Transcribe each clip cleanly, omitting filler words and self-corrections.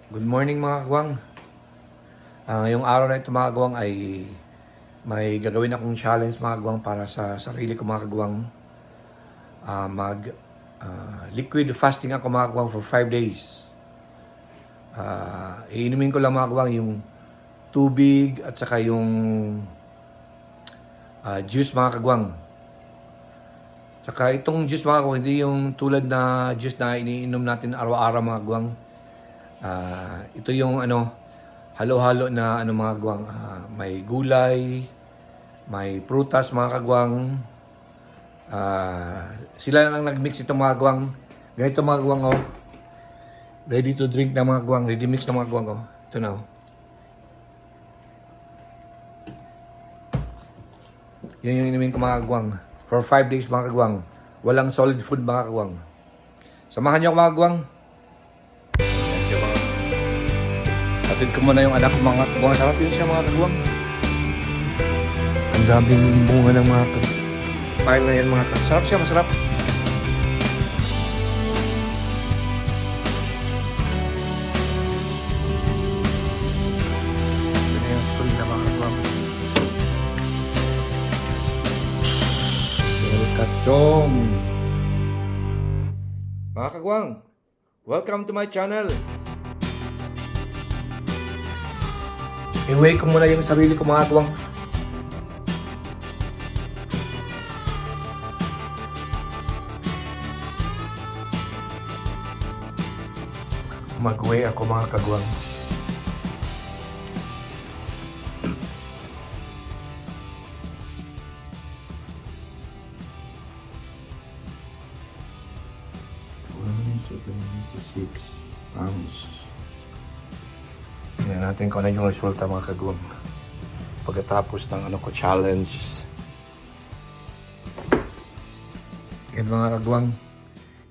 Good morning mga kagwang. Ngayong araw na ito mga kagwang ay may gagawin akong challenge mga kagwang para sa sarili ko mga kagwang. Mag liquid fasting ako mga kagwang for 5 days. Iinumin ko lang mga kagwang yung tubig at saka yung juice mga kagwang. Saka itong juice mga kagwang, hindi yung tulad na juice na iniinom natin araw-araw mga kagwang. Ito yung halo-halo na mga kagwang, may gulay, may prutas mga kagwang. Sila lang nagmix ito mga kagwang. Ganito mga kagwang oh. Ready to drink na mga kagwang, ready mix na mga kagwang oh. Ito na oh. Yan yung inumin ko mga kagwang. For 5 days mga kagwang. Walang solid food mga kagwang. Samahan niyo ako mga kagwang. Atid ko muna yung anak ko mga kagwang. Sarap yun siya mga kagwang. Ang daming bunga ng mga pile na yan mga kagwang. Sarap siya, masarap. Ito na yung story na mga kagwang. Kachong! Mga kagwang, welcome to my channel. I-wake ko muna yung sarili ko mga kagwang. Mag-way ako mga kagwang. £76. Tingnan natin kung ano yung resulta mga kagwang. Pagkatapos ng challenge. Yan mga kagwang.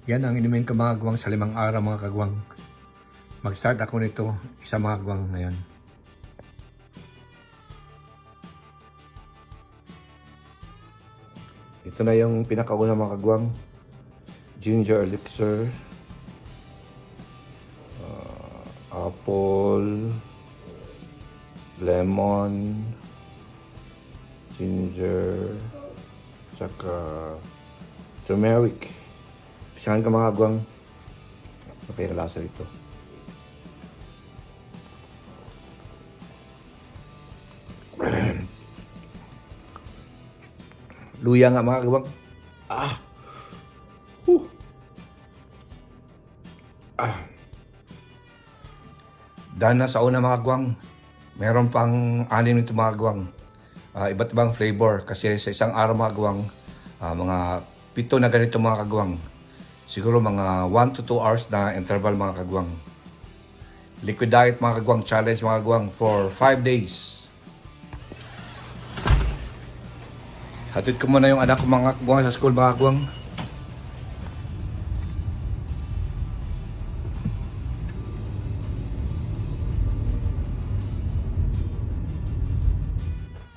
Yan ang inumin ko mga kagwang sa 5 araw mga kagwang. Mag-start ako nito isa mga kagwang ngayon. Ito na yung pinakauna mga kagwang. Ginger elixir. Apple, lemon, ginger, saka turmeric. Pisahan ka mga kagwang. Okay na lasa ito. Luya nga mga kagwang. Dahil na sa una mga kagwang, meron pang 6 nito mga kagwang. Iba't ibang flavor kasi sa isang araw mga kagwang, mga 7 na ganito mga kagwang. Siguro mga 1 to 2 hours na interval mga kagwang. Liquid diet mga kagwang, challenge mga kagwang for 5 days. Hatid ko muna yung anak ko mga kagwang sa school mga kagwang.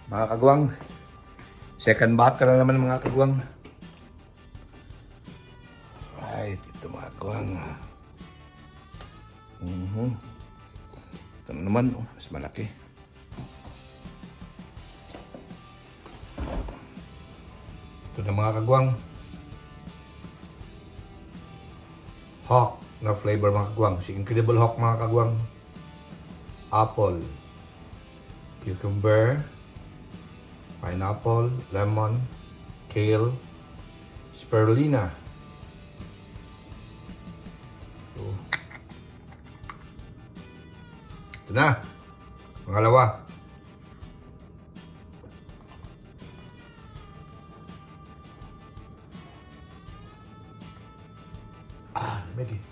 Mga kagwang, second battle na naman mga kagwang. Right, ito mga kagwang. Ito na naman, mas malaki. Ito na mga kagwang. Hawk na flavor mga kagwang. Si Incredible Hawk mga kagwang. Apple, cucumber, pineapple, lemon, kale, spirulina. Ito na. Pangalawa. Lamig eh.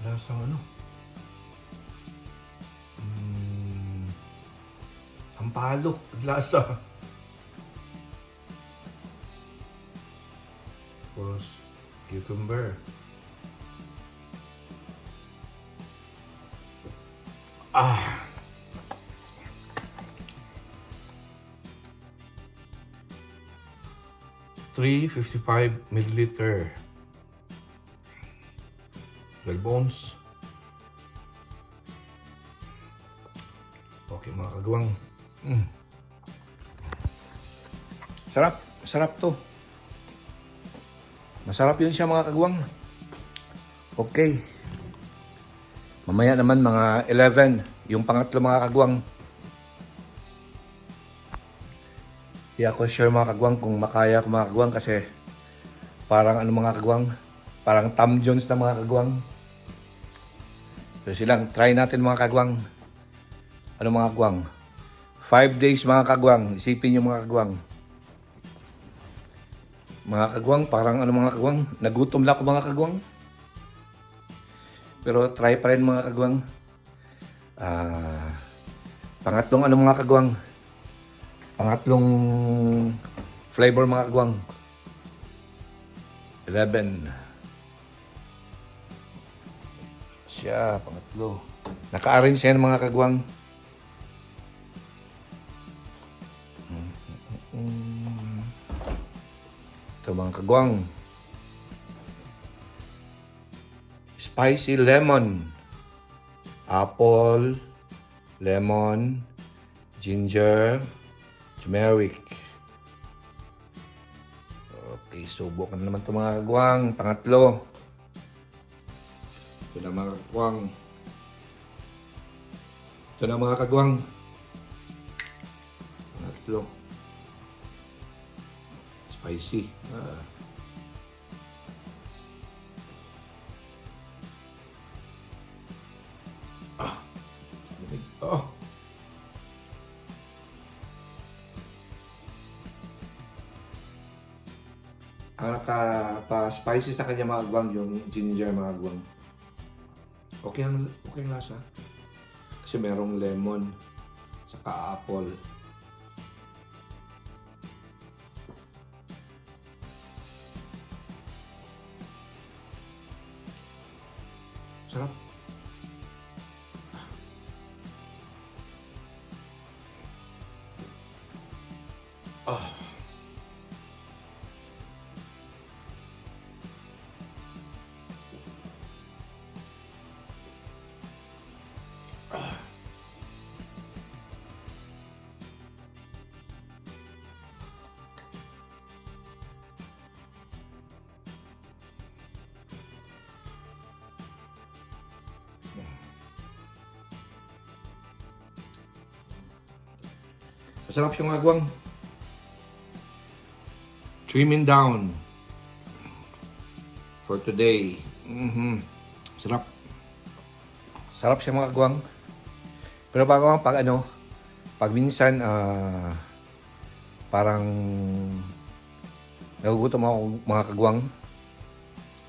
Lasang sampalok, lasa. Tapos, cucumber. 355 milliliter. 12 ounce. Okay mga kagwang. Sarap. Masarap to. Masarap yun siya mga kagwang. Okay. Mamaya naman mga 11. Yung pangatlo mga kagwang. Hindi ako sure mga kagwang kung makaya ko mga kagwang kasi parang ano mga kagwang. Parang Tom Jones na mga kagwang. So silang try natin mga kagwang. Ano mga kagwang? 5 days mga kagwang. Isipin nyo mga kagwang. Mga kagwang, parang ano mga kagwang? Nagutom na ako mga kagwang. Pero try pa rin mga kagwang. Pangatlong ano mga kagwang? Pangatlong flavor mga kagwang. 11. Siya, pangatlo. Naka-arrange yan mga kagwang. Ito mga kagwang. Spicy lemon. Apple, lemon, ginger, turmeric. Okay, subukan na naman ito mga kagwang. Pangatlo. Ito na mga kagwang. Ito na mga kagwang. Pangatlo. Spicy. Oh. Ang naka-spicy sa kanya mga kagwang yung ginger mga kagwang. Okay ang lasa. Kasi merong lemon saka apple. Sarap. Masarap yung agwang. Trimming down for today. Sarap. Sarap siya mga agwang. Pero bago pag minsan parang nagugutom ako mga kagwang.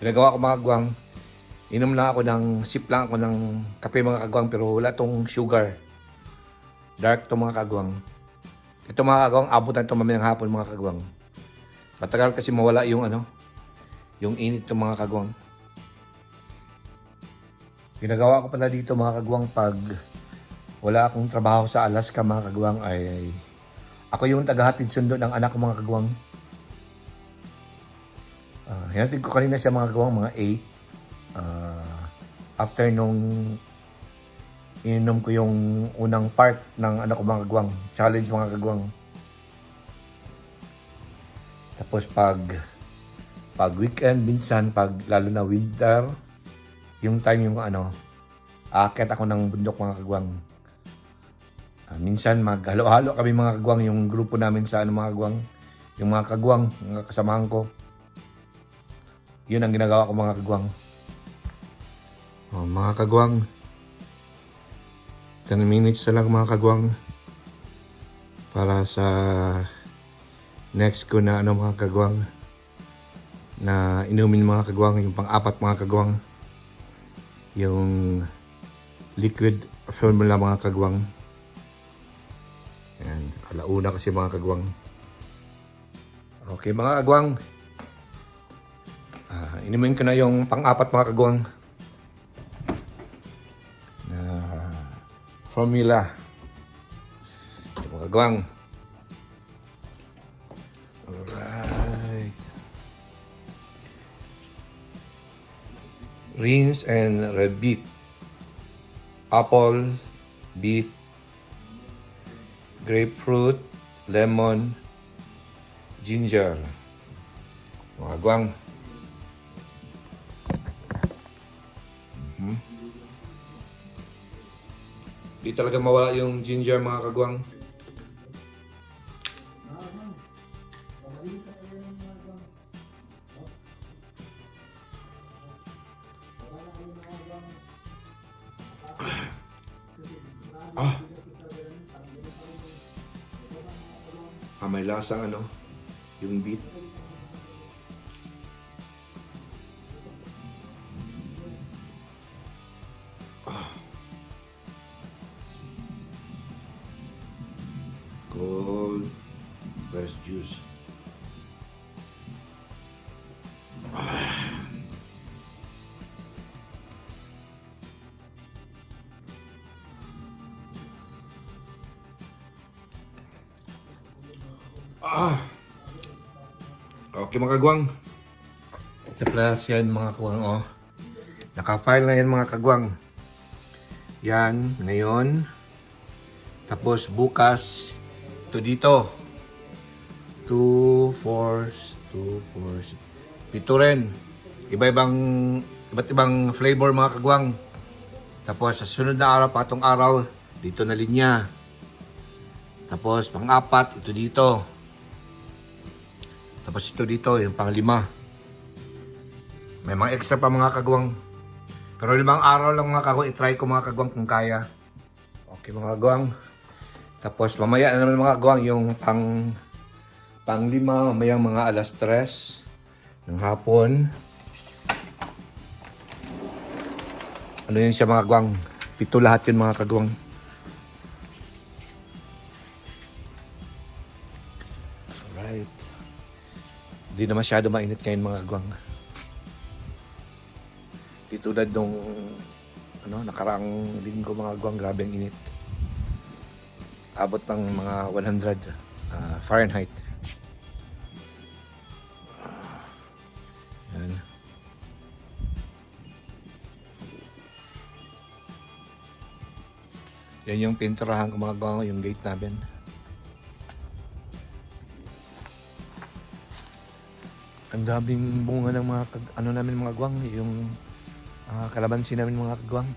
Ginagawa ko mga kagwang. Inom lang ako sip lang ako ng kape mga kagwang pero wala tong sugar. Dark to mga kagwang. Ito mga kagwang, abutan ito mamayang hapon mga kagwang. Matagal kasi mawala yung yung init ng mga kagwang. Ginagawa ko pala dito mga kagwang pag wala akong trabaho sa Alaska mga kagwang ay ako yung tagahatid sundo ng anak ko mga kagwang. Hinatid ko kanina siya mga kagwang, mga 8. After nung ininom ko yung unang part ng anak ko mga kagwang, challenge mga kagwang. Tapos pag weekend minsan, pag lalo na winter, yung time yung aakyat ako ng bundok mga kagwang. Minsan maghalo-halo kami mga kagwang, yung grupo namin sa mga kagwang, yung mga kagwang, mga kasamahan ko. Yun ang ginagawa ko mga kagwang. Mga kagwang, 10 minutes na lang mga kagwang para sa next ko na mga kagwang na inumin mga kagwang, yung pang-apat mga kagwang, yung liquid formula mga kagwang. Ayan, alauna kasi mga kagwang. Okay mga kagwang, inumin ko na yung pang-apat mga kagwang na formula. Ito mga kagwang. Alright. Greens and red beet. Apple, beet, grapefruit, lemon, ginger. Mga kagwang. Di talaga mawala yung ginger, mga kagwang. May lasang ano, yung beet. Cold fresh juice. Okay mga kagwang. Ito plus yan mga kagwang, oh. Naka-file na yan mga kagwang. Yan, ngayon. Tapos bukas, ito dito. 2, 4, 2, 4, 7 rin. Iba't ibang flavor mga kagwang. Tapos sa sunod na araw, patong araw, dito na linya. Tapos pang-apat, ito dito. Tapos ito dito, yung pang-5. May mga extra pa mga kagwang. Pero 5 araw lang mga kagwang, itry ko mga kagwang kung kaya. Okay mga kagwang. Tapos mamaya na naman mga kagwang, yung pang-5, mamaya mga alas 3 ng hapon. Ano yun siya mga kagwang? 7 lahat yun mga kagwang. Alright. Hindi na masyado mainit ngayon mga kagwang. Di tulad nung nakaraang linggo mga kagwang, grabe ang init. Abot ng mga 100 Fahrenheit. Yan. Yan yung pinturahan ko mga kagwang, yung gate namin. Ang daming bunga ng mga namin mga kagwang, yung kalamansi namin mga kagwang.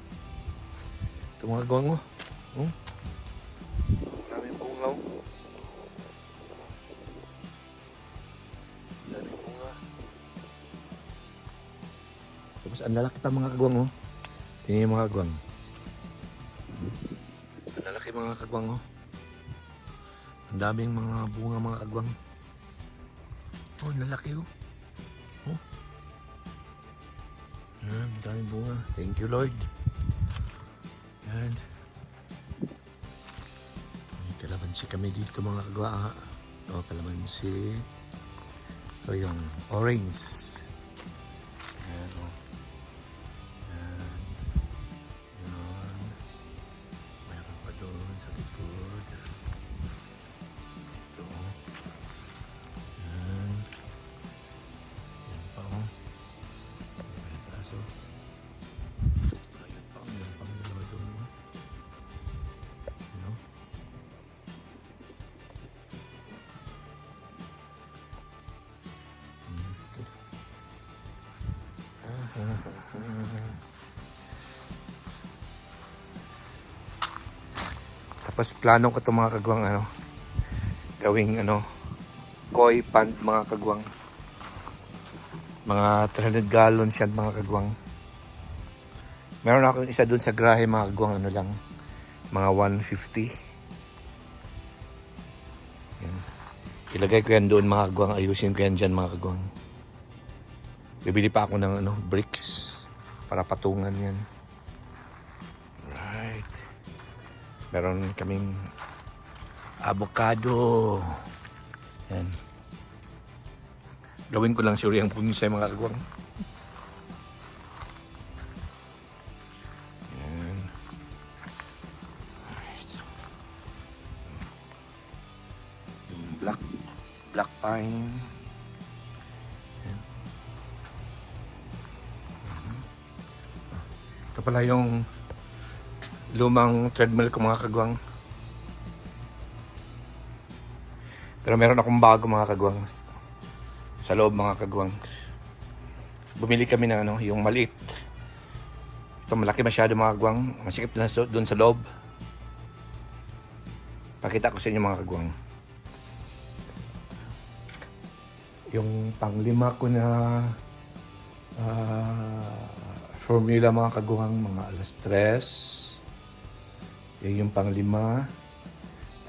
Ito mga kagwang, oh. Daming bunga, oh. Daming bunga. Tapos ang lalaki pa mga kagwang, oh. Tingnan yung mga kagwang. Ang lalaki mga kagwang, oh. Ang daming mga bunga mga kagwang. Oh, ang lalaki, oh. Yan, daming bunga. Thank you, Lord. Yan. May kalamansi kami dito mga kagwa. O, kalamansi. Ito yung orange. Yan, o. Yan. Yan. Mayroon pa doon sa likod. Ito, o. Yan. Yan pa, o. So, ayun pa, meron pang dalawa doon. You know? Tapos plano ko itong mga kagwang gawing koi pond mga kagwang. Mga 300 gallons yan mga kagwang. Meron akong isa dun sa grahe mga kagwang, mga 150. Yan. Ilagay ko yan doon mga kagwang, ayusin ko yan dyan mga kagwang. Bibili pa ako ng bricks para patungan yan. Right. Meron kaming avocado. Yan. Gawin ko lang sure yung pumisay mga kagwang. Yan. Right. Yung black pine. Yan. Ito pala yung lumang treadmill ko mga kagwang. Pero meron akong bago mga kagwang. Sa loob mga kagwang. Bumili kami ng ano, yung maliit. Ito malaki masyado mga kagwang. Masikip na doon sa loob. Pakita ko sa inyo mga kagwang. Yung panglima ko na formula mga kagwang, mga alas 3. Yan yung panglima.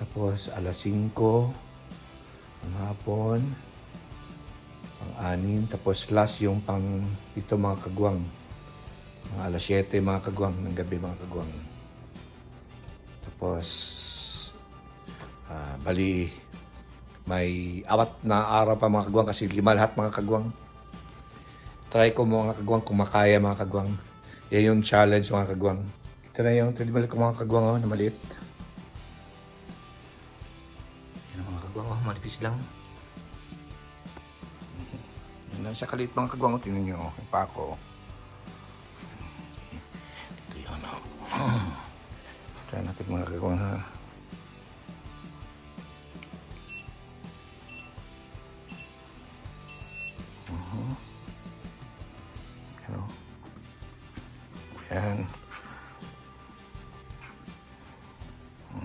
Tapos alas 5 ng hapon. Pang-6. Tapos last yung pang-7 mga kagwang. Mga alas 7 mga kagwang ng gabi mga kagwang. Tapos bali may awat na araw pa mga kagwang kasi 5 lahat mga kagwang. Try ko mga kagwang kung makaya mga kagwang. Yan yung challenge mga kagwang. Ito na yung treadmill ko mga kagwang na maliit. Yan mga kagwang malipis lang. Yan lang siya kaliit mga kagwang. Tingnan nyo yung pako. Ito yun. Try natin mga kagwang ha. Yan.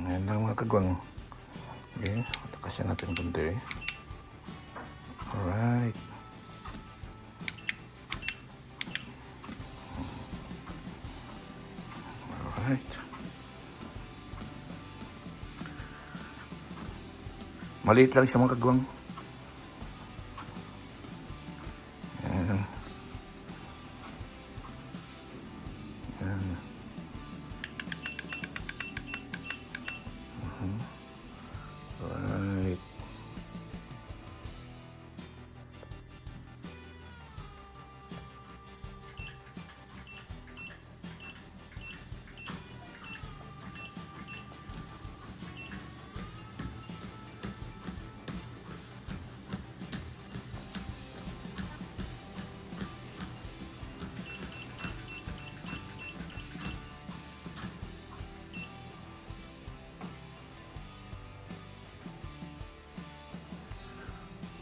Yan lang mga kagwang. Okay, lakasan natin konti. Alright. Alright. Maliit lang siya mga kagwang. Yan. Yan. Alright.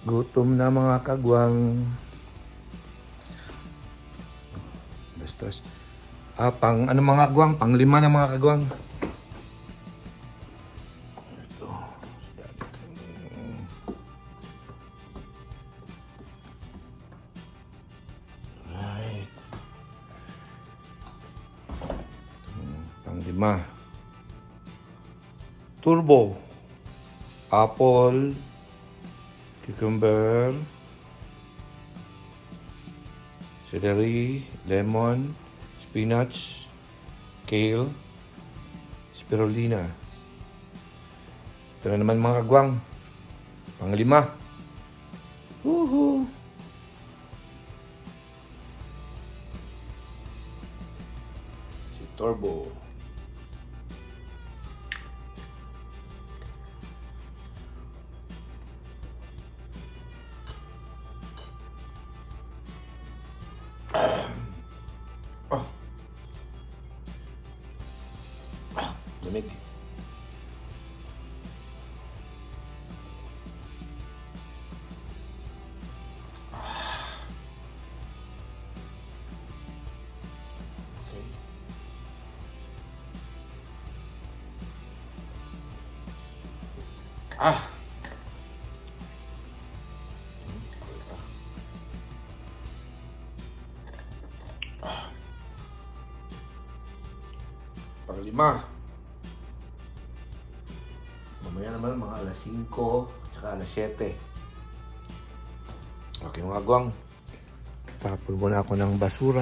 Gutom na mga kagwang. Bastos. Pang ano mga kagwang? Pang 5 na mga kagwang. Ito. Right. Pang 5. Turbo. Apple. Cucumber, celery, lemon, spinach, kale, spirulina. Ito na naman mga kagwang. Pang 5. Woohoo! Si Turbo. Lamig. Okay. Pang 5. Mamaya naman mga alas 5 tsaka alas 7. Okay mga kagwang. Tapon muna ako ng basura.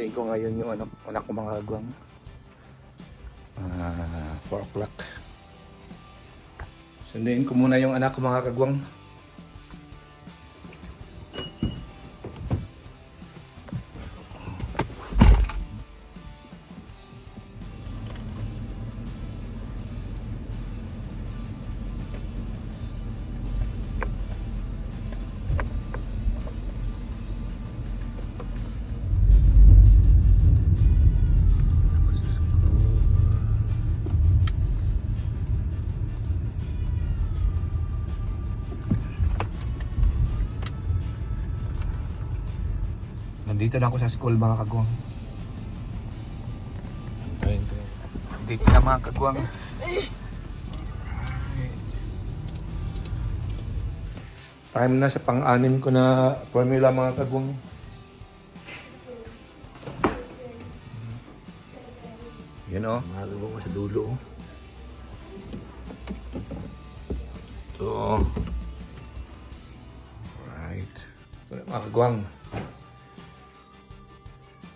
Sundayin ko ngayon yung anak ko mga kagwang. 4 o'clock. Sundayin ko muna yung anak ko mga kagwang. Nandito na ako sa school mga kagwang. Dito na mga kagwang. Time na sa pang-anim ko na formula mga kagwang. Yan o, mga kagwang sa dulo. Ito. Alright. Mga kagwang.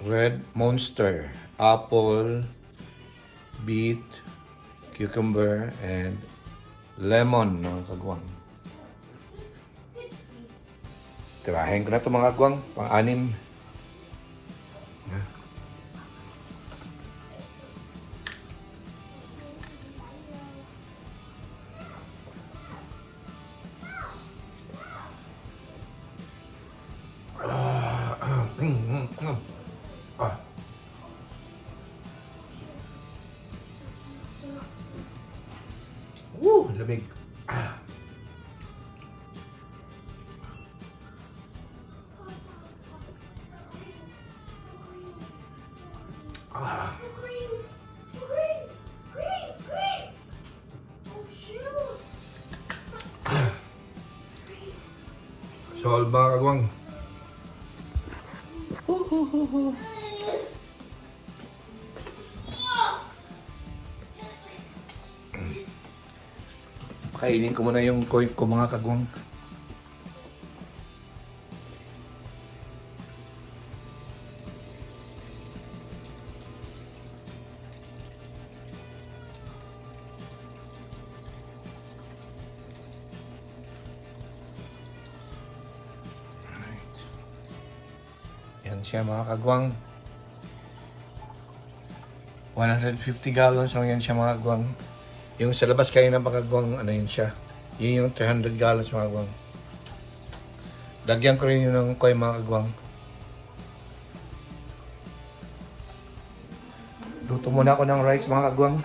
Red Monster, apple, beet, cucumber, and lemon mga kagwang. Tirahin ko na ito mga kagwang, pang-anim. Lamig. Solve mga kagwang. Kainin ko muna yung koi ko mga kagwang. Alright. Yan siya mga kagwang. 150 gallons lang yan siya mga kagwang. Yung sa labas kayo ng pagkagwang, ano yun siya. Yun yung 300 gallons mga kagwang. Lagyan ko rin yun ng koi mga kagwang. Luto muna ako ng rice mga kagwang.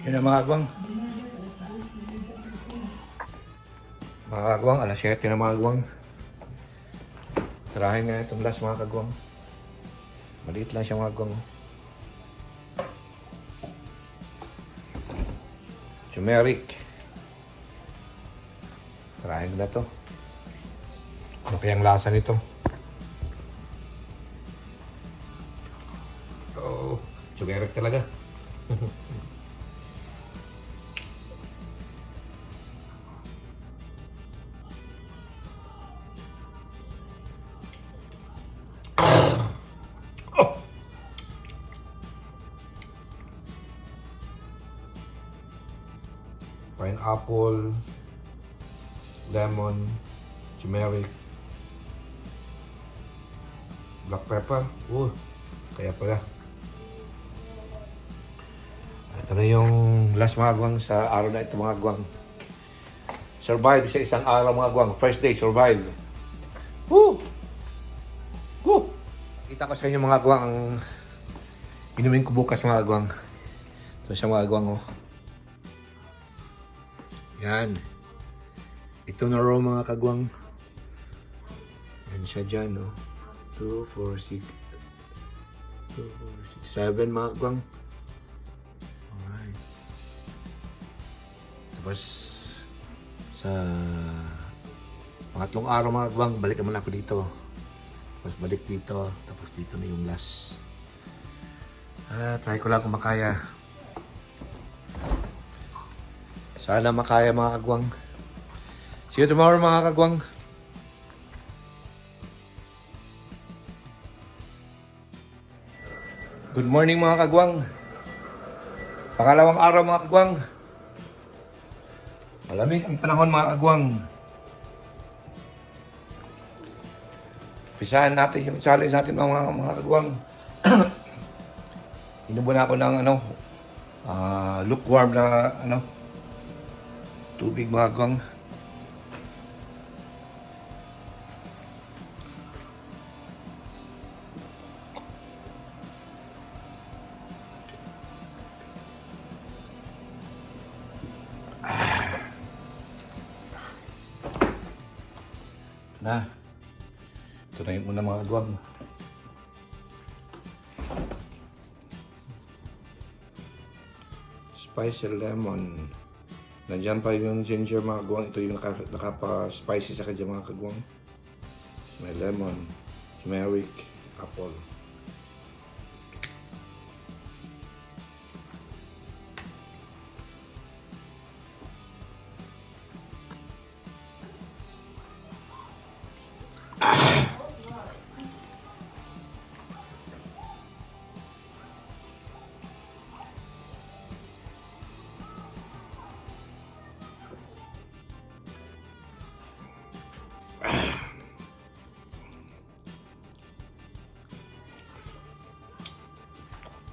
Yun ang mga kagwang. Mga kagwang, alas 7 na mga kagwang. Tirahin nga itong last mga kagwang. Maliit lang siya mga kagwang. Turmeric. Tirahin ko na to. Ano kayang lasa nito? Oh, turmeric talaga. Pineapple, lemon, turmeric, black pepper. Kaya pala. Ito na yung last mga kagwang sa araw na ito mga kagwang. Survive sa isang araw mga kagwang. First day, survive. Woo! Woo! Kita ko sa inyo mga kagwang ang inumin ko bukas mga kagwang. Ito siya mga kagwang oh. Yan. Ito na raw mga kagwang. Yan siya dyan oh. 2, 4, 6 7 mga kagwang. Alright. Tapos sa pangatlong araw mga kagwang, balik naman ako dito. Tapos balik dito. Tapos dito na yung last. Try ko lang kung makaya. Sana makaya mga kagwang. See you tomorrow mga kagwang. Good morning mga kagwang. Pangalawang araw mga kagwang. Malamig ang panahon mga kagwang. Pisahan natin yung challenge natin mga kagwang. Inubo na ako ng lukewarm na tubig mga kagwang. Na. Ito na yung una mga kagwang. Spicy lemon. Nandiyan pa yung ginger mga kagwang. Ito yung nakapa-spicy sa kanya mga kagwang. May lemon, turmeric, apple.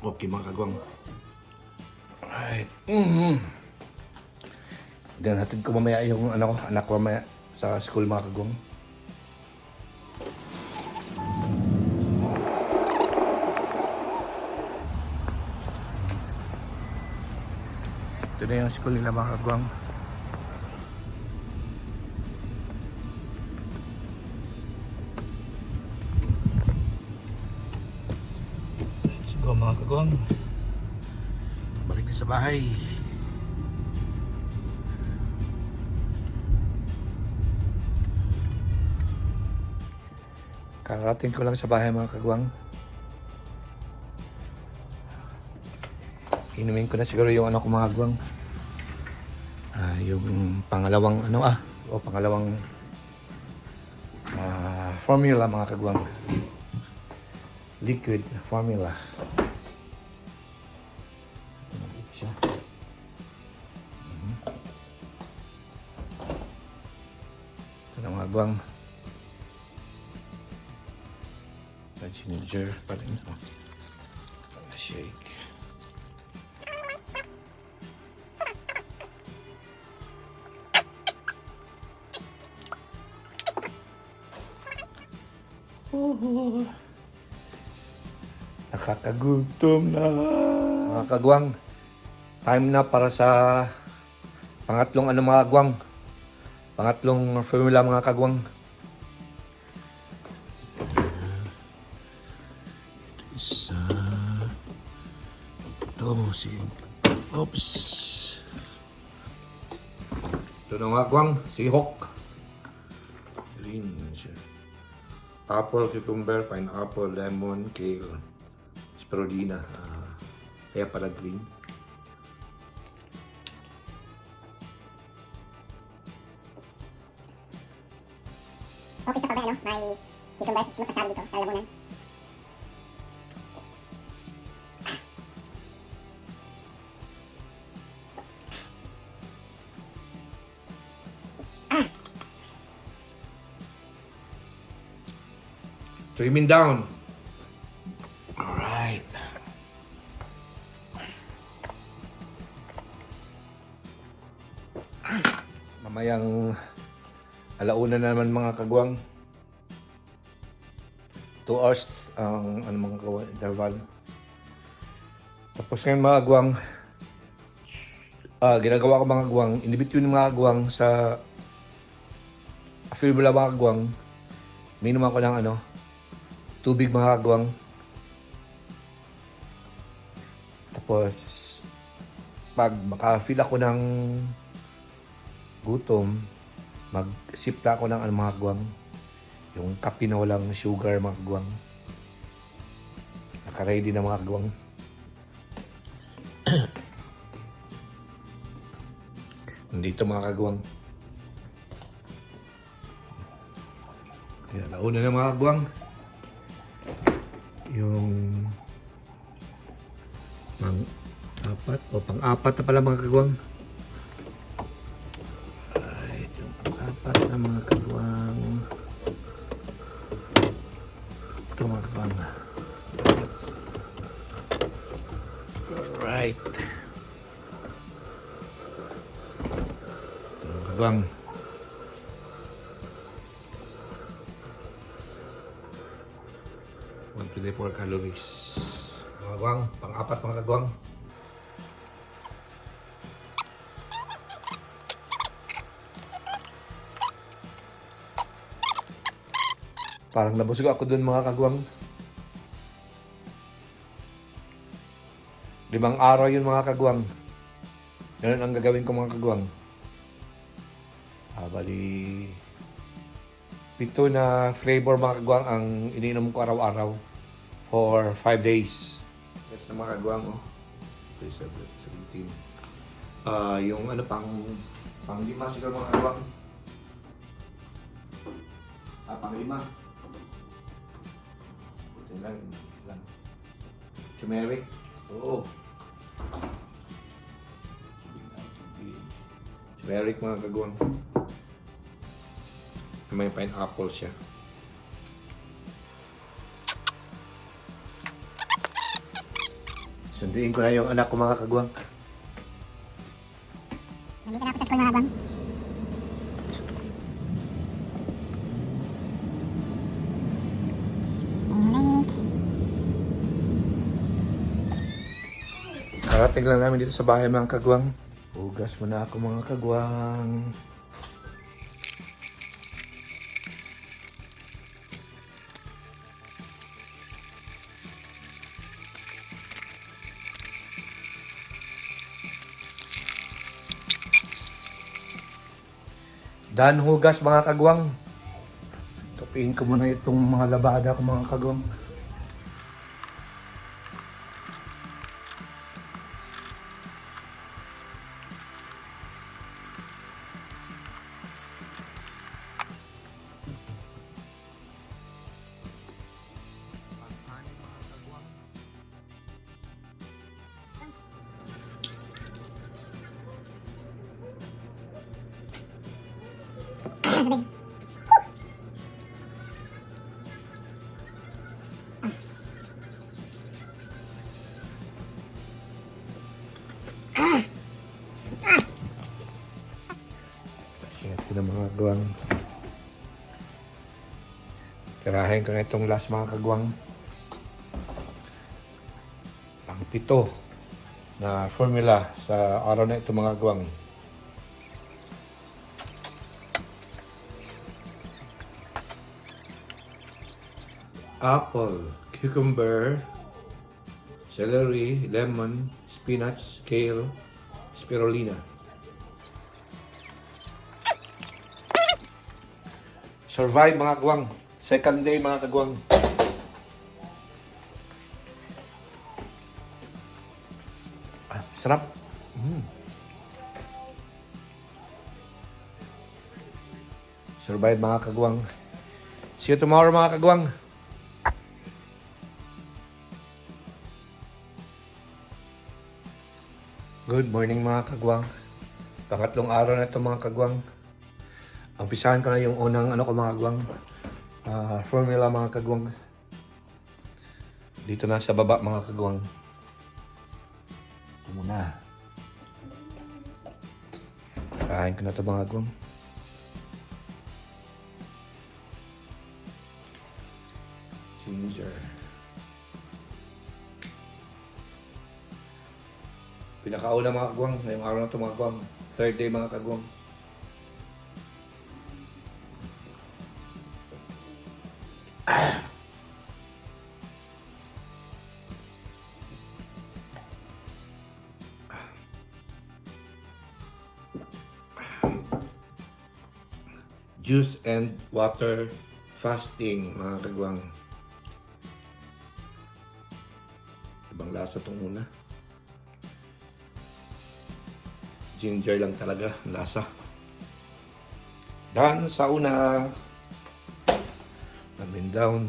Okay mga kagwang. Alright. Then hatid ko mamaya yung anak ko mamaya sa school mga kagwang. Ito na yung school nila mga kagwang. Go mga kagwang, balik na sa bahay. Karating ko lang sa bahay mga kagwang. Inumin ko na siguro yung ko mga kagwang. Yung pangalawang pangalawang formula mga kagwang. Liquid formula. Siya. Ito na mga kagwang. Ginger pa rin. Shake. Nakakagutom na. Mga kagwang, time na para sa pangatlong mga kagwang. Pangatlong formula mga kagwang. Ito isa. Ito oops. Ito na mga kagwang, sihok. Green siya. Apple, cucumber, pineapple, lemon, kale, spirulina. Kaya pala green. Okay sa pagay, may cucumber, mas matasyado dito sa lamunan. Trimming down. Alright. Alauna na naman mga kagwang. 2 hours ang mga kagwang interval. Tapos ngayon mga kagwang, ginagawa ko mga kagwang, in between mga kagwang sa Fibula mga kagwang, minum ako ng tubig mga kagwang. Tapos pag maka-feel ako ng gutom, mag-sip na ako ng mga kagwang. Yung kape na walang sugar mga kagwang. Naka-ready na mga kagwang. Nandito mga kagwang. Kaya nauna na mga kagwang. Yung pang-apat na pala mga kagwang. Alright, yung pang-apat na mga kagwang. Ito mga kagwang. Alright. Ito mga kagwang. .24 calories. Mga kagwang, pang-apat mga kagwang. Parang nabusog ako dun mga kagwang. 5 araw yun mga kagwang. Ganun ang gagawin ko mga kagwang. Bali 7 na flavor mga kagwang ang iniinom ko araw-araw for 5 days. Yes na mga kagwang, 17. Yung pang 5 siguro mga kagwang. Pang 5. Lang. Turmeric. Oo. Turmeric mga kagwang. May pineapple siya. Sunduin ko na yung anak ko mga kagwang. Nandito na ako sa school mga kagwang. Karating lang namin dito sa bahay mga kagwang. Hugas muna ako mga kagwang. Dan hugas mga kagwang. Tupiin ko muna itong mga labada ko mga kagwang. Ito na mga kagwang. Tirahin ko na itong last mga kagwang. Ang 7 na formula sa araw na ito mga kagwang. Apple, cucumber, celery, lemon, spinach, kale, spirulina. Survive mga kagwang. Second day mga kagwang. Sarap. Survive mga kagwang. See you tomorrow mga kagwang. Good morning mga kagwang. Pangatlong araw na ito mga kagwang. Umpisahan ko na yung unang ko mga kagwang. Formula mga kagwang. Dito na sa baba mga kagwang. Ito muna. Kain ko na ito mga kagwang. Ginger. Pinakauna mga kagwang, ngayong araw na ito mga kagwang. Third day mga kagwang. Juice and water fasting mga kagwang. Ibang lasa itong una. Ginger lang talaga ang lasa. Dan sa una, up and down.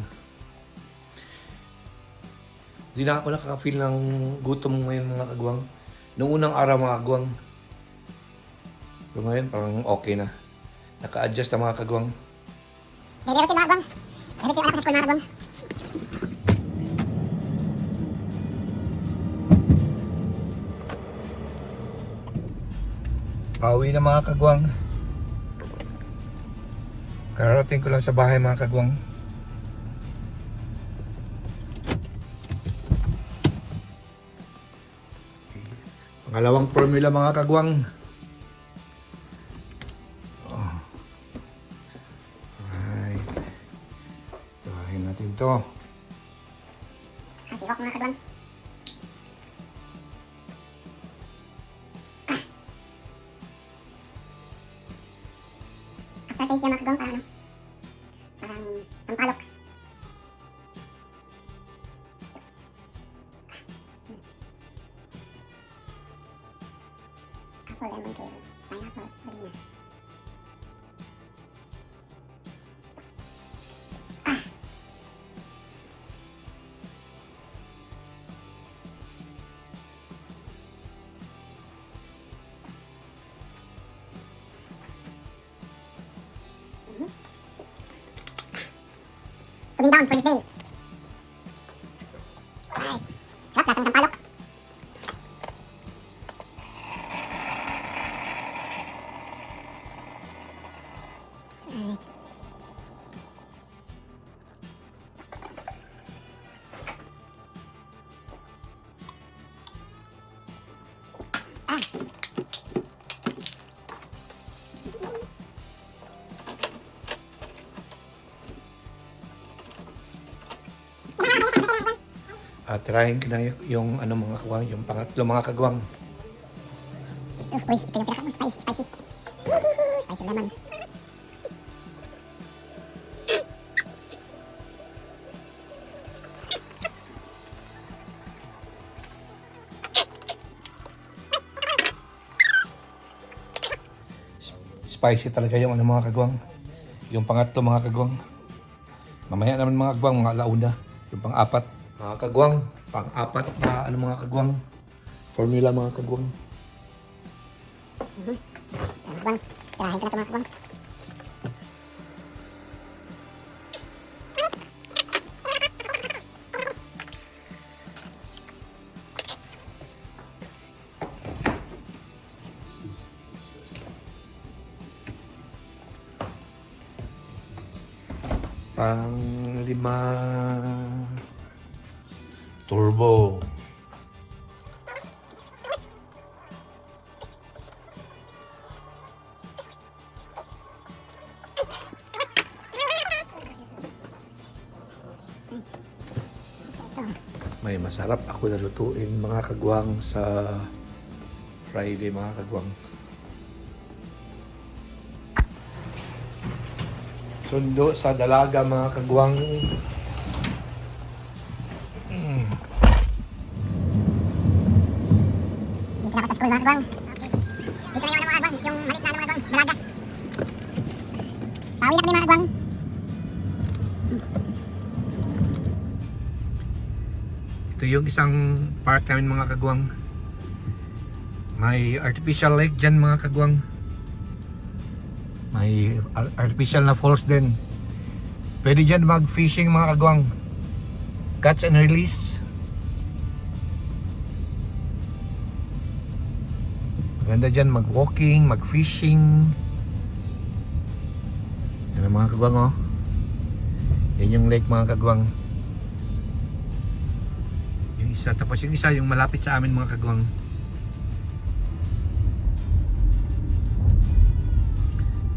Hindi na ako nakaka-feel ng gutom ngayon mga kagwang. Noong unang araw mga kagwang. Pero ngayon parang okay na. Naka-adjust na mga kagwang. Daily routine mga kagwang. Daily routine yung anak ko sa school mga kagwang. Pauwi na mga kagwang. Kararating ko lang sa bahay mga kagwang. Pangalawang formula mga kagwang. Oh. Alright. Gawain natin to. Sirok mga kagwang. Aftertaste niya mga kagwang, parang ano? Parang sampalok. Apple, lemon, kale, pineapple, spirulina. Coming down for this day. Alright. Sarap, lasang sampalok. Alright. Trying ko na yung ano mga kagwang, yung pangatlo mga kagwang. Uy, ito yung pinaka spicy, spicy. Woohoo, spicy lemon. Spicy talaga yung ano mga kagwang. Yung pangatlo mga kagwang. Mamaya naman mga kagwang, mga alauna. Yung pang-apat mga kagwang. Pang-apat na ano mga kagwang. Formula mga kagwang. Kagwang, tirahin ko na ito mga kagwang. Pang-lima. Turbo. May masarap ako na lutuin mga kagwang sa Friday mga kagwang. Sundo sa dalaga mga kagwang. Dito na ako sa school mga kagwang. Dito na yung ano mga kagwang, yung malit na ano mga kagwang, dalaga. Pauwi na kami mga kagwang. Ito yung isang park namin mga kagwang. May artificial lake dyan mga kagwang. May artificial na falls din. Pwede dyan mag-fishing mga kagwang. Catch and release. Maganda dyan mag-walking, mag-fishing. Yan ang mga kagwang oh. Yan yung lake mga kagwang. isa. Tapos yung isa, yung malapit sa amin mga kagwang.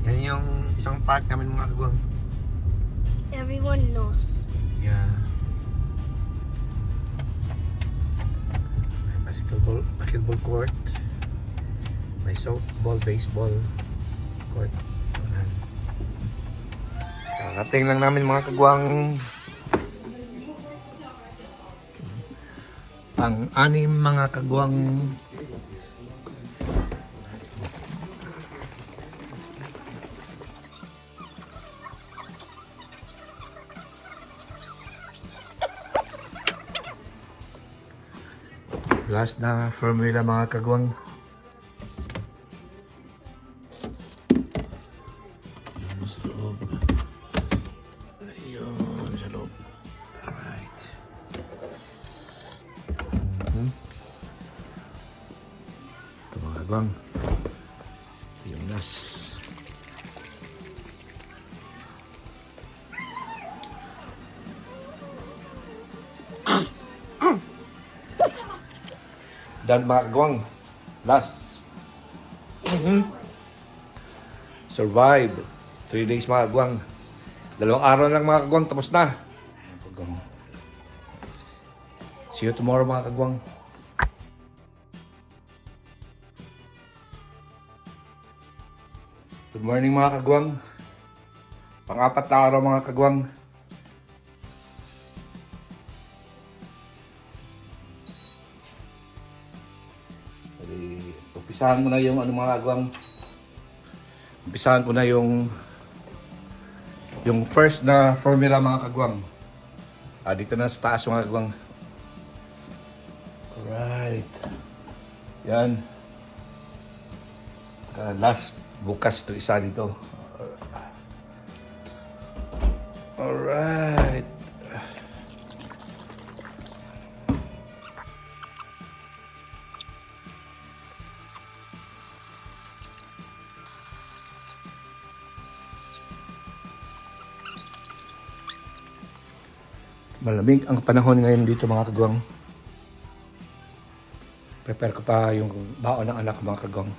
Yan yung isang park namin mga kagwang. Everyone knows. Yeah. May basketball court. May softball, baseball court. Ayan. Karating lang namin mga kagwang. Ang anim mga kagwang. Last na formula mga kagwang. Ayun sa loob. Ayun sa loob. Alright. Ito mga kagwang. Ito yung last. Dan mga kagwang. Last. Survive. 3 days mga kagwang. 2 araw lang mga kagwang. Tapos na. Mga kagwang. See you tomorrow mga kagwang. Good morning mga kagwang. Pang-apat na araw mga kagwang. Umpisahan ko na yung mga kagwang. Umpisahan ko na yung first na formula mga kagwang. Dito na sa taas mga kagwang. Alright. Yan. Last bukas to isa dito. Alright. Malamig ang panahon ngayon dito mga kagwang. Prepare ko pa yung baon ng anak ko mga kagwang.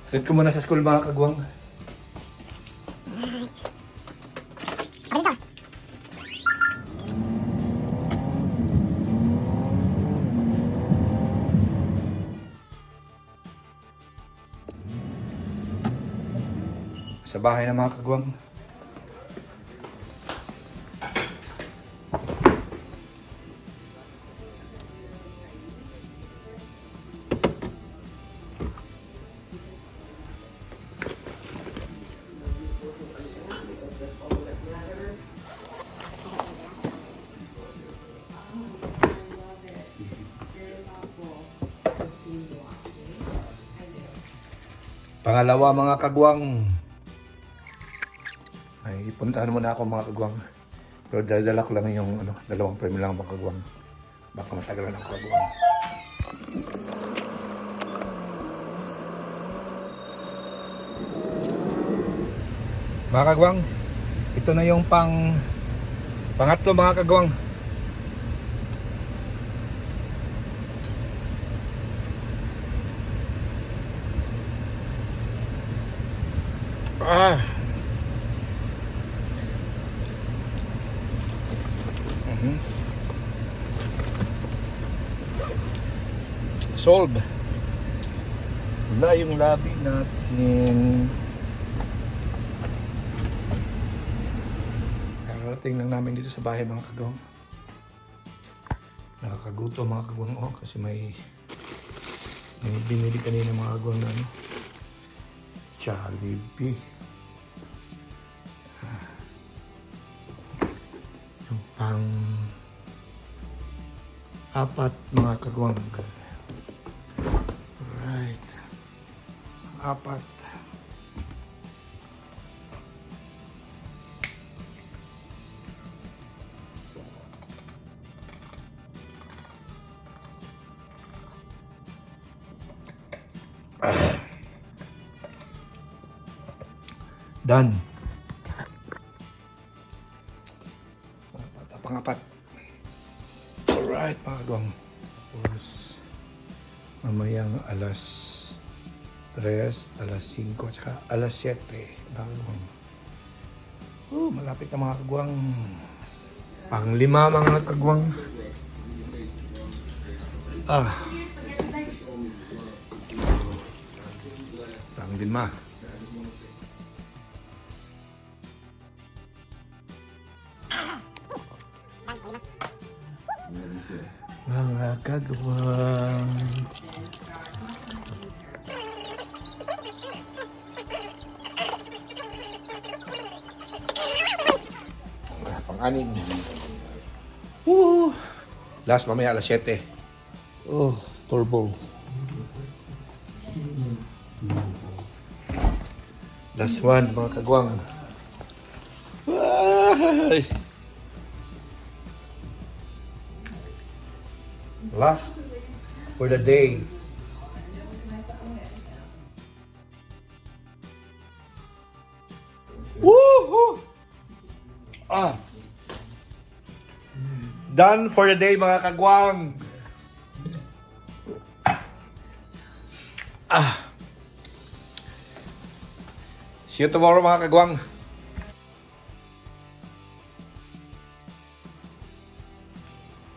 Set ko muna sa school mga kagwang. Sa bahay ng mga kagwang. Pangalawa mga kagwang. Ay, puntahan muna ako mga kagwang. Pero dala ko lang yung 2 premi lang mga kagwang. Baka matagalan ako kagwang. Mga kagwang, ito na yung pangatlo mga kagwang. Solve. Wala yung labi natin. Karating lang namin dito sa bahay mga kagwang. Nakakaguto mga kagwang kasi may binili kanina mga kagwang na Jollibee. Yung pang-apat mga kagwang. Alright. Pang-apat. Done. Pangapat. Alright, mga kagwang. Tapos, mamayang alas 3, alas 5, at saka alas 7. Mga kagwang. Malapit na mga kagwang. Pang-5 mga kagwang. Pang-5. Mga kagwang. Pang-6. Last mamaya alas 7. Turbo. Last one mga kagwang. Ay! Last for the day. Woohoo! Done for the day mga kagwang. See you tomorrow mga kagwang.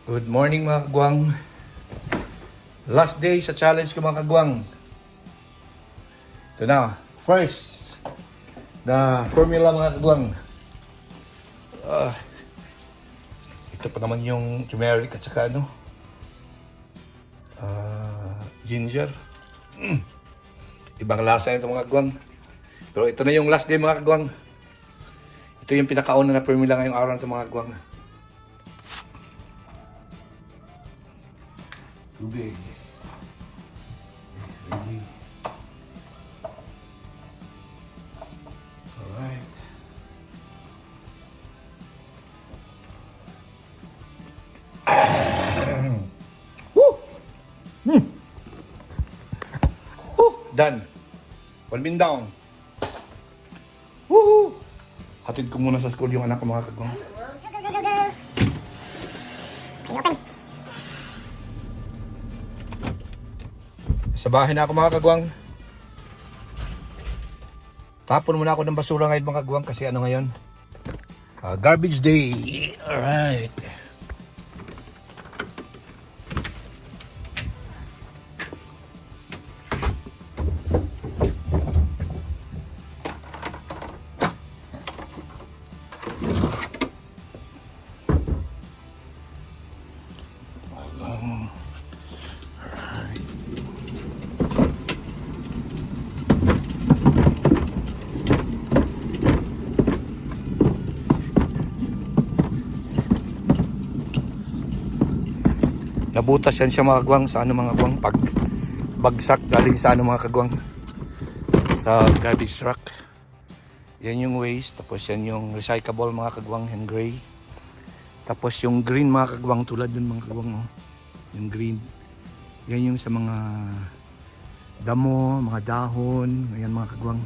Good morning mga kagwang. Last day sa challenge ko mga kagwang. Ito na. First, the formula mga kagwang. Ito pa naman yung turmeric at saka ginger. Ibang lasa ito mga kagwang. Pero ito na yung last day mga kagwang. Ito yung pinakauna na formula ngayong araw na ito mga kagwang. Tubig. Ready. Alright. Done. 1 bin down. Woohoo! Hatid ko muna sa school yung anak ko mga kagwang. Sa bahay na ako mga kagwang. Tapon muna ako ng basura ngayon mga kagwang kasi ano ngayon? Garbage day. Alright. Nabutas yan siya mga kagwang sa mga kagwang pag bagsak galing sa mga kagwang sa garbage truck. Yan yung waste, tapos yan yung recyclable mga kagwang, yung gray. Tapos yung green mga kagwang tulad dun mga kagwang, yung green. Yan yung sa mga damo, mga dahon, yan mga kagwang.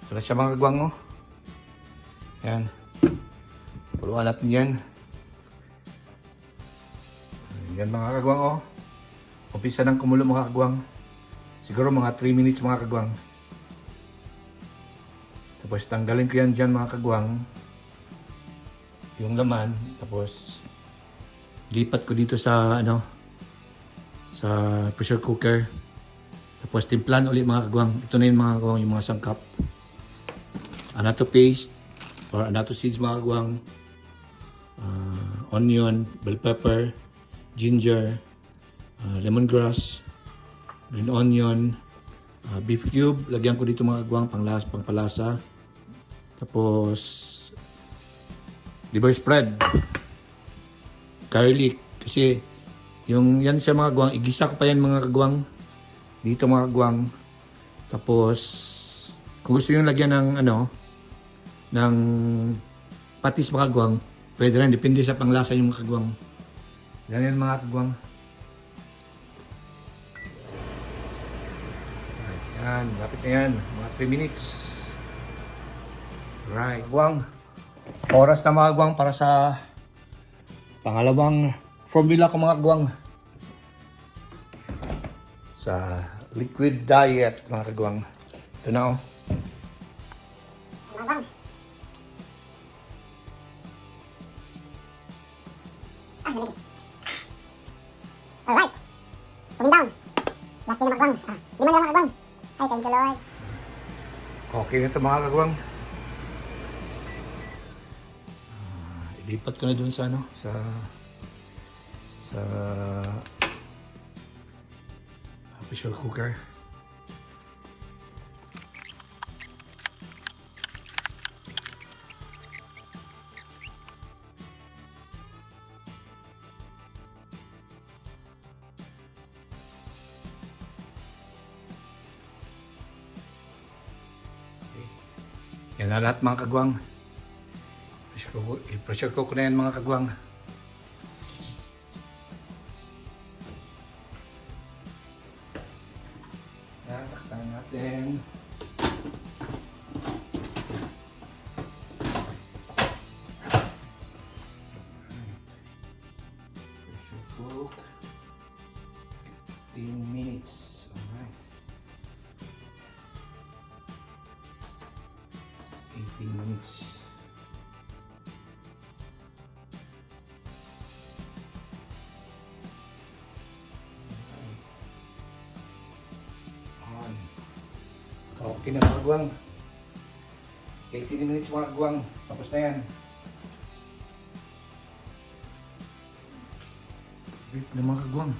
Ito na siya mga kagwang, oh. Yan. Puluhan natin yan. Yan mga kagwang, oh. Umpisa ng kumulo mga kagwang. Siguro mga 3 minutes mga kagwang. Tapos tanggalin ko yan dyan mga kagwang. Yung laman. Tapos lipat ko dito sa sa pressure cooker. Tapos timplan ulit mga kagwang. Ito na yung mga kagwang, yung mga sangkap. Anato paste or anato seeds mga kagwang. Onion, bell pepper, ginger, lemongrass, green onion, beef cube. Lagyan ko dito mga kagwang, pangpalasa. Tapos liver spread, garlic. Kasi yung yan siya mga kagwang, igisa ko pa yan mga kagwang. Dito mga kagwang. Tapos kung gusto yung lagyan ng ng patis mga kagwang, pwede rin, depende sa panglasa yung mga kagwang. Yan mga kagwang. Yan, lapit na yan. Mga 3 minutes. Right. Kagwang. Oras na mga kagwang para sa pangalawang formula ko mga kagwang. Sa liquid diet mga kagwang. Ito na oh. Magwang. Lamig. Alright. Tuming down. Last din na magwang. 5 na lang magwang. Ay, thank you Lord. Okay na ito mga kagwang. Ilipat ko na dun sa sa pressure cooker. Yan na lahat mga kagwang. I-pressure cook na yan mga kagwang. Yan, takpan natin. Pressure cook. 15 minutes. Alright. 18 minutes. Okay na mga kagwang. 18 minutes mga kagwang. Tapos na yan. Wait na mga kagwang.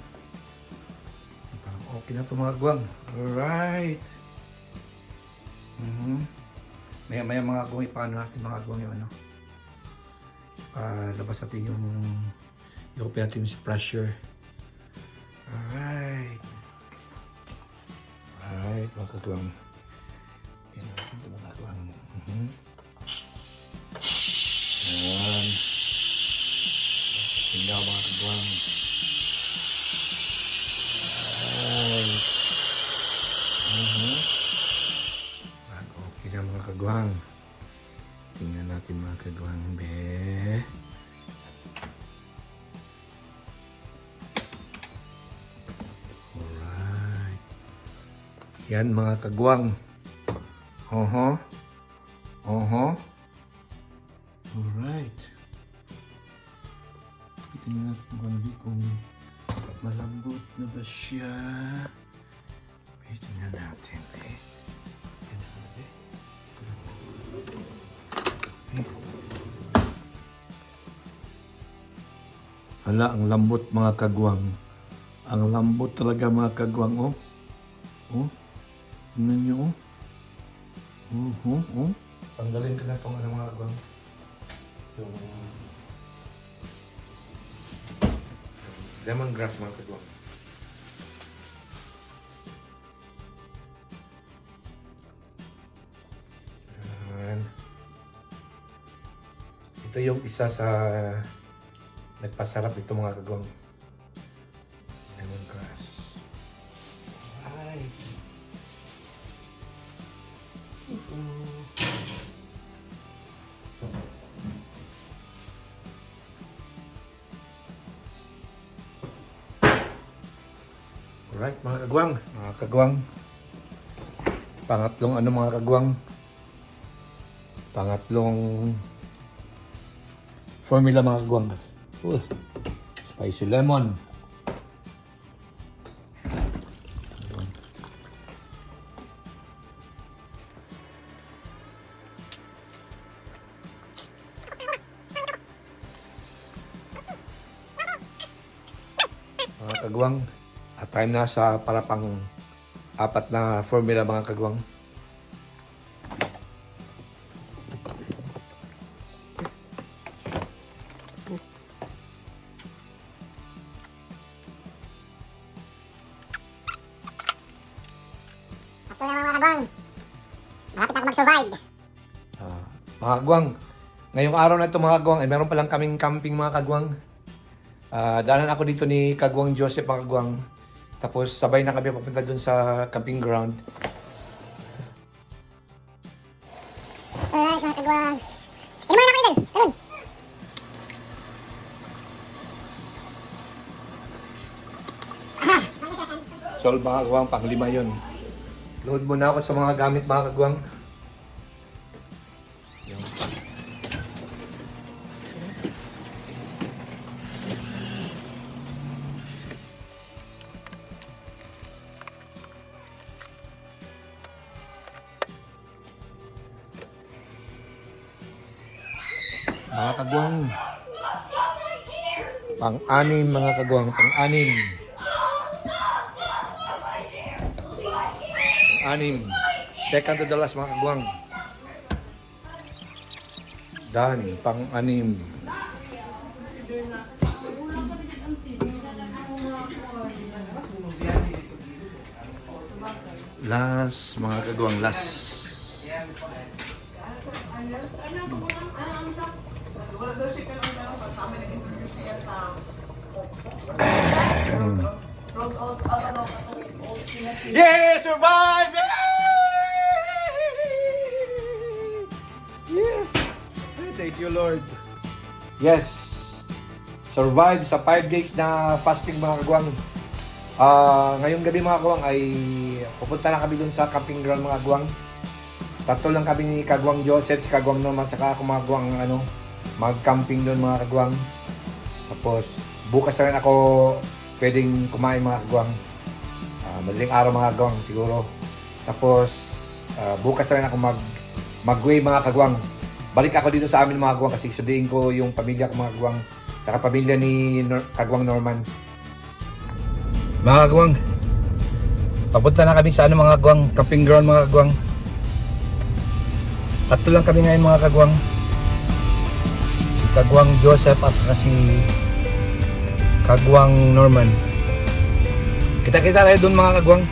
Parang okay na ito mga kagwang. Alright. Maya mga kagwang, ipaano natin mga kagwang yung labas natin i-open natin yung pressure. Alright. Alright mga kagwang. Yan natin ito mga kagwang. Ayan. Tingnan mga kagwang. Alright. Okay na mga kagwang. Tingnan natin mga kagwang, be. Alright. Yan mga kagwang. Alright. Tingnan natin kung malambot na ba siya. Tingnan natin, eh. Hala, ang lambot mga kagwang. Ang lambot talaga mga kagwang, oh. Oh. Tingnan niyo, oh. Oh. Tanggalin ko na itong mga kagwang. Yung lemongrass mga kagwang. Ayan. Ito yung isa sa nagpasarap ito mga kagwang. Lemongrass. Alright. Alright mga kagwang. Mga kagwang. Pangatlong mga kagwang. Pangatlong formula mga kagwang. Spicy lemon. Mga kagwang, at time na sa para pang apat na formula mga kagwang. Ito na mga kagwang. Malapit na ako mag-survive. Mga kagwang, ngayong araw na ito mga kagwang, ay meron palang kaming camping mga kagwang. Daanan ako dito ni Kagwang Joseph mga kagwang. Tapos sabay na kami papunta dun sa camping ground. Alright mga kagwang. Inuman ako dito. Talon. Solve mga kagwang, pang-5 yun. Load muna ako sa mga gamit mga kagwang. Mga kagwang. Pang-anim mga kagwang, pang-anim. Pang-anim. Second to the last mga kagwang. Done, pang-anim. Last mga kagwang, last. Yeah, survive! Yes! Thank you, Lord. Yes! Survive sa 5 days na fasting mga kagwang. Ngayong gabi mga kagwang ay pupunta na kami dun sa camping ground mga kagwang. Tatlo lang kami ni Kagwang Joseph, si Kagwang naman, saka ako mga kagwang mag-camping dun mga kagwang. Tapos bukas na rin ako pwedeng kumain mga kagwang. Madaling araw mga kagwang siguro. Tapos bukas na rin ako mag-way mga kagwang. Balik ako dito sa amin mga kagwang kasi sudiin ko yung pamilya ko mga kagwang. Saka pamilya ni Kagwang Norman. Mga kagwang, papunta na kami sa mga kagwang, camping ground mga kagwang. Tatlo lang kami ngayon mga kagwang. Si Kagwang Joseph at saka si Kagwang Norman. Kita-kita tayo dun mga kagwang.